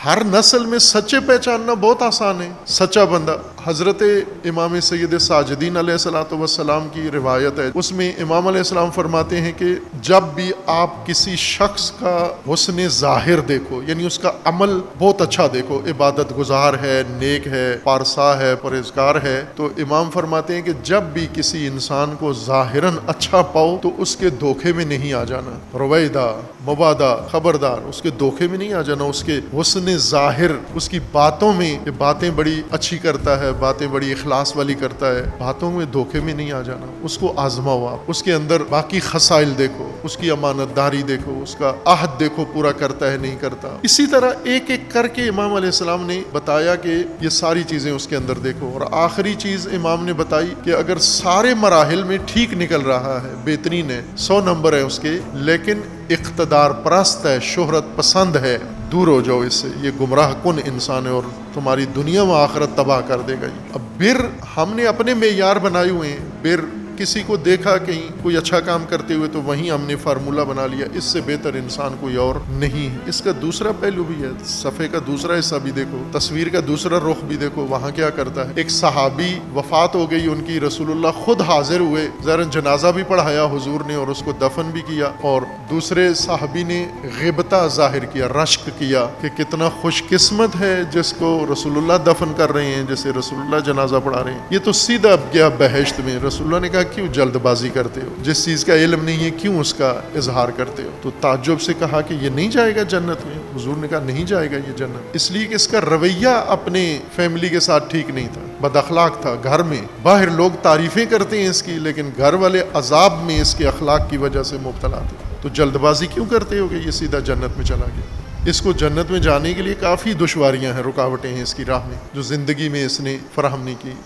ہر نسل میں سچے پہچاننا بہت آسان ہے. سچا بندہ حضرت امام سید ساجدین علیہ الصلوۃ والسلام کی روایت ہے، اس میں امام علیہ السلام فرماتے ہیں کہ جب بھی آپ کسی شخص کا حسن ظاہر دیکھو، یعنی اس کا عمل بہت اچھا دیکھو، عبادت گزار ہے، نیک ہے، پارسا ہے، پرہیزگار ہے، تو امام فرماتے ہیں کہ جب بھی کسی انسان کو ظاہراً اچھا پاؤ تو اس کے دھوکے میں نہیں آ جانا. رویدہ مبادہ خبردار، اس کے دھوکے میں نہیں آ جانا. اس کے حسن ظاہر، اس کی باتوں میں، کہ باتیں بڑی اچھی کرتا ہے، باتیں بڑی اخلاص والی کرتا ہے، باتوں میں دھوکے میں نہیں آ جانا. اس کو آزماؤ آپ، اس کے اندر باقی خصائل دیکھو، اس کی امانت داری دیکھو، اس کا عہد دیکھو پورا کرتا ہے نہیں کرتا. اسی طرح ایک ایک کر کے امام علیہ السلام نے بتایا کہ یہ ساری چیزیں اس کے اندر دیکھو. اور آخری چیز امام نے بتائی کہ اگر سارے مراحل میں ٹھیک نکل رہا ہے، بہترین ہے، 100 نمبر ہے اس کے، لیکن اقتدار پرست ہے، شہرت پسند ہے، دور ہو جاؤ اس سے. یہ گمراہ کن انسان ہے اور تمہاری دنیا و آخرت تباہ کر دے گا. اب بر ہم نے اپنے معیار بنائے ہوئے ہیں. بر کسی کو دیکھا کہیں کوئی اچھا کام کرتے ہوئے تو وہیں ہم نے فارمولہ بنا لیا، اس سے بہتر انسان کوئی اور نہیں ہے. اس کا دوسرا پہلو بھی ہے، صفحے کا دوسرا حصہ بھی دیکھو، تصویر کا دوسرا رخ بھی دیکھو، وہاں کیا کرتا ہے. ایک صحابی وفات ہو گئی ان کی، رسول اللہ خود حاضر ہوئے، ظاہراً جنازہ بھی پڑھایا حضور نے اور اس کو دفن بھی کیا، اور دوسرے صحابی نے غیبتہ ظاہر کیا، رشک کیا کہ کتنا خوش قسمت ہے جس کو رسول اللہ دفن کر رہے ہیں، جیسے رسول اللہ جنازہ پڑھا رہے ہیں. یہ تو سیدھا گیا بہشت میں. رسول اللہ نے کہا کیوں جلد بازی کرتے ہو، جس چیز کا علم نہیں ہے کیوں اس کا اظہار کرتے ہو. تو تعجب سے کہا کہ یہ نہیں جائے گا جنت میں. حضور نے کہا نہیں جائے گا یہ جنت، اس لیے کہ اس کا رویہ اپنے فیملی کے ساتھ ٹھیک نہیں تھا، بد اخلاق تھا. گھر میں باہر لوگ تعریفیں کرتے ہیں اس کی، لیکن گھر والے عذاب میں اس کے اخلاق کی وجہ سے مبتلا تھے. تو جلد بازی کیوں کرتے ہو کہ یہ سیدھا جنت میں چلا گیا. اس کو جنت میں جانے کے لیے کافی دشواریاں ہیں، رکاوٹیں ہیں اس کی راہ میں جو زندگی میں اس نے فراہم نہیں کی.